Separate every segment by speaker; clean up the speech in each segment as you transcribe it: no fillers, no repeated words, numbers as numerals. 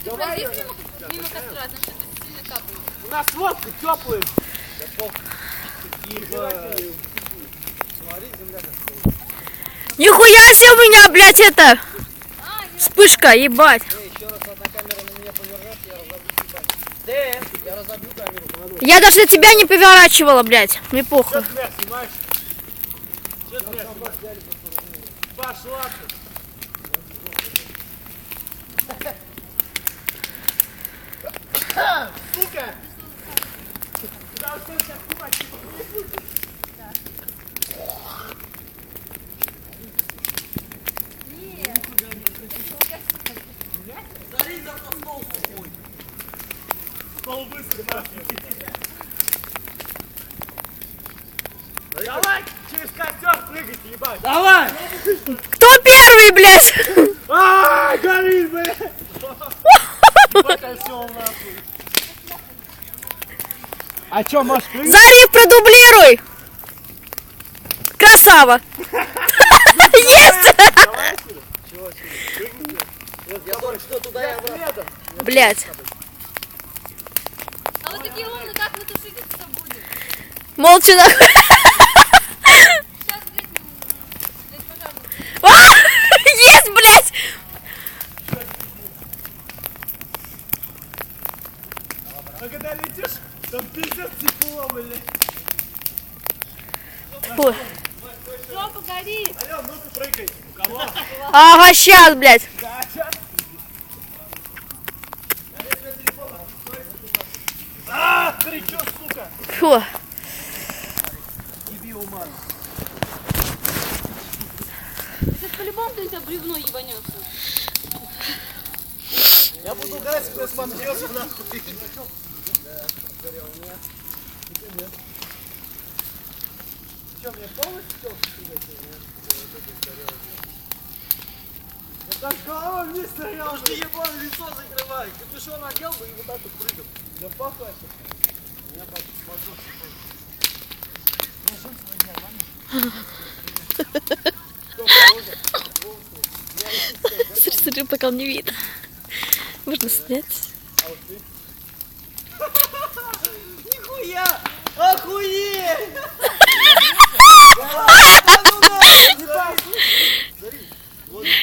Speaker 1: Давай. Мимо костра, там что-то сильно капает.
Speaker 2: У нас водка теплая.
Speaker 3: Нихуя себе у меня, блядь, это! Вспышка, ебать.
Speaker 4: Еще раз одна камера на меня повернет, я разобью камеру.
Speaker 3: Я даже на тебя не поворачивала, блядь. Мне похуй.
Speaker 2: Что ты снимаешь? Что ты пошла ты. Сука! Куда вы сейчас снимать? Стол быстро, давай через костер прыгать, ебать. Давай!
Speaker 3: Кто первый, блядь?
Speaker 2: Ааа, горит, блядь! Ебать, осел нахуй. А чё, можешь прыгать?
Speaker 3: Зарив, продублируй! Красава! Есть!
Speaker 4: Я только что туда и обратно.
Speaker 3: Блядь.
Speaker 1: А вот такие умные, как мы тушиться будем?
Speaker 3: Молча нахуй.
Speaker 1: Сейчас, блядь, пожалуйста.
Speaker 3: Есть, блядь!
Speaker 2: А когда летишь, там пиздец тепло, блядь.
Speaker 3: Фу.
Speaker 1: Жопа горит.
Speaker 2: Алё, ну-ка прыгай. У кого?
Speaker 3: Ага, щас, блядь.
Speaker 2: Да, сейчас. А, горячо, сука.
Speaker 3: Фу.
Speaker 2: Еби уман.
Speaker 1: Это по-любому кто-нибудь бревно ебанется.
Speaker 4: Я буду угорать, когда смотрелся нахуй.
Speaker 2: Что, мне полностью это голова не стоял.
Speaker 4: Ты ебал, лицо закрывай. Капюшон одел бы и вот так вот прыгал.
Speaker 2: Да похуй.
Speaker 4: Я посмотрю.
Speaker 3: Смотри, пока он не видно. Можно снять.
Speaker 4: Нихуя! Охуеть!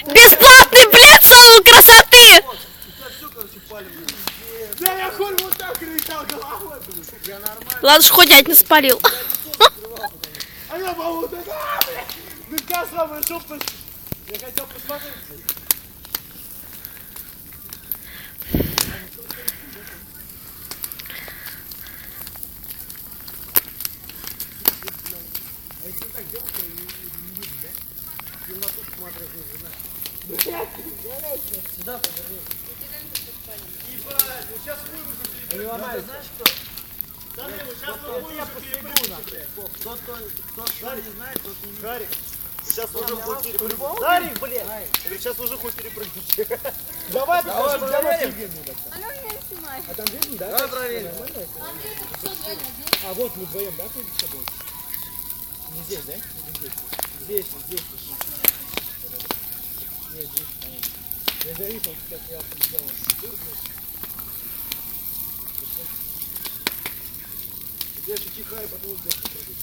Speaker 3: Бесплатный, блядь, салон красоты!
Speaker 4: У тебя все, короче, палевно.
Speaker 2: Да я хуй вот так кричал головой, блин.
Speaker 4: Я нормально.
Speaker 3: Ладно, что хоть не спалил.
Speaker 2: А я могу вот так, блядь. Ну как самое шопность. Я хотел посмотреть.
Speaker 4: Сюда поверни.
Speaker 2: Ебать, ну сейчас выйду.
Speaker 4: Не ломается. Знаешь кто?
Speaker 2: Сейчас я посыгу.
Speaker 4: Кто не знает, тот не видит.
Speaker 2: Гарик, сейчас уже хуй перепрыгнуть.
Speaker 4: Гарик, блядь!
Speaker 2: Сейчас уже хуй перепрыгнуть. Давай,
Speaker 4: Давай проверим.
Speaker 1: Алёна, меня снимай.
Speaker 2: А там видно, да?
Speaker 4: Давай проверим.
Speaker 1: Андрей, ты что, реально здесь?
Speaker 2: А вот мы вдвоем, да, ходим с тобой? Не здесь, да? Здесь, здесь. Нет, здесь, по-моему. Я завис, он сейчас я сделал. Здесь чихай, потом здесь прыгай.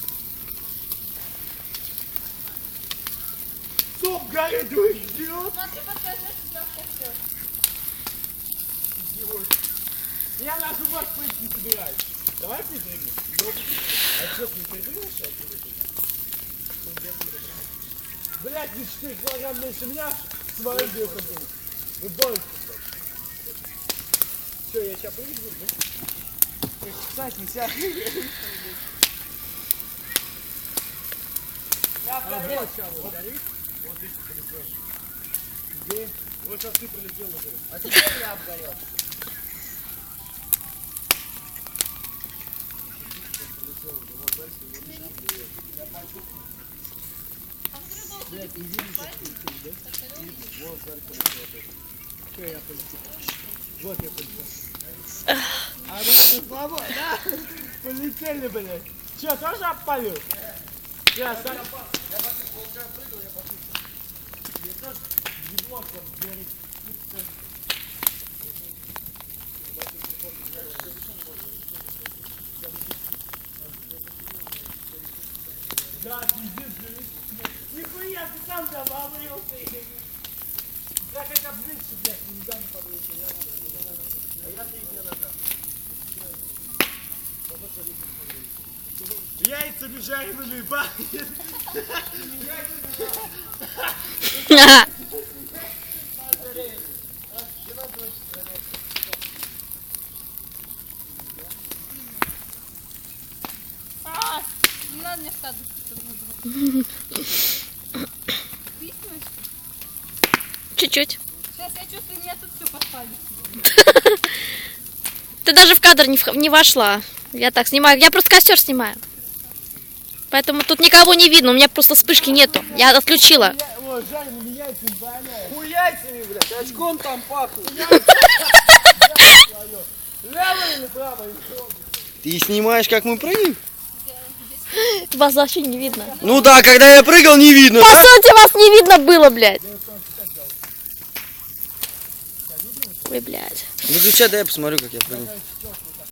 Speaker 2: Стоп, горит, идиот!
Speaker 1: Смотри, подскажешь, что в костер.
Speaker 2: Идиот. Я на зубах прыгать не собираюсь. Давай ты прыгнем. А что, ты не прыгаешь? Блять, не 4 килограмм меньше меня, с моим весом будет. Вы боитесь, блядь. Что, я сейчас прыгать буду, да? Кстати, не ся. Я вот сейчас вот горит. Вот ты полетел. Где? Вот сейчас ты пролетел уже.
Speaker 4: А теперь я обгорел.
Speaker 2: Блять, не видишь, как ты летишь, да? Вот, Зарь полетел. Что я полетел? Вот я полетел. А мы это слабо, да? Полетели, блядь. Че, тоже обпалил? Я сам... Я после полчаса прыгал, я почувствовал. Мне тоже ебло, как говорит. Я как обвыкся, блядь, недавно подвыше. А я стоит не надо. Яйца жареными пахнет.
Speaker 1: Не надо мне вкладывать. Письмешь?
Speaker 3: Чуть-чуть.
Speaker 1: Сейчас я чувствую, меня тут все поспали.
Speaker 3: Ты даже в кадр не вошла. Я так снимаю. Я просто костер снимаю. Поэтому тут никого не видно. У меня просто вспышки нету. Я отключила.
Speaker 2: О, жареными яйцами воняет.
Speaker 4: Хуяйцами, блядь, очком там пахнет.
Speaker 2: Левое или правое?
Speaker 4: Ты снимаешь, как мы прыгаем?
Speaker 3: Вас вообще не видно.
Speaker 4: Ну да, когда я прыгал, не видно.
Speaker 3: По сути, вас не видно было, блядь. Ой, блядь.
Speaker 4: Выключай, дай я посмотрю, как я прыгаю.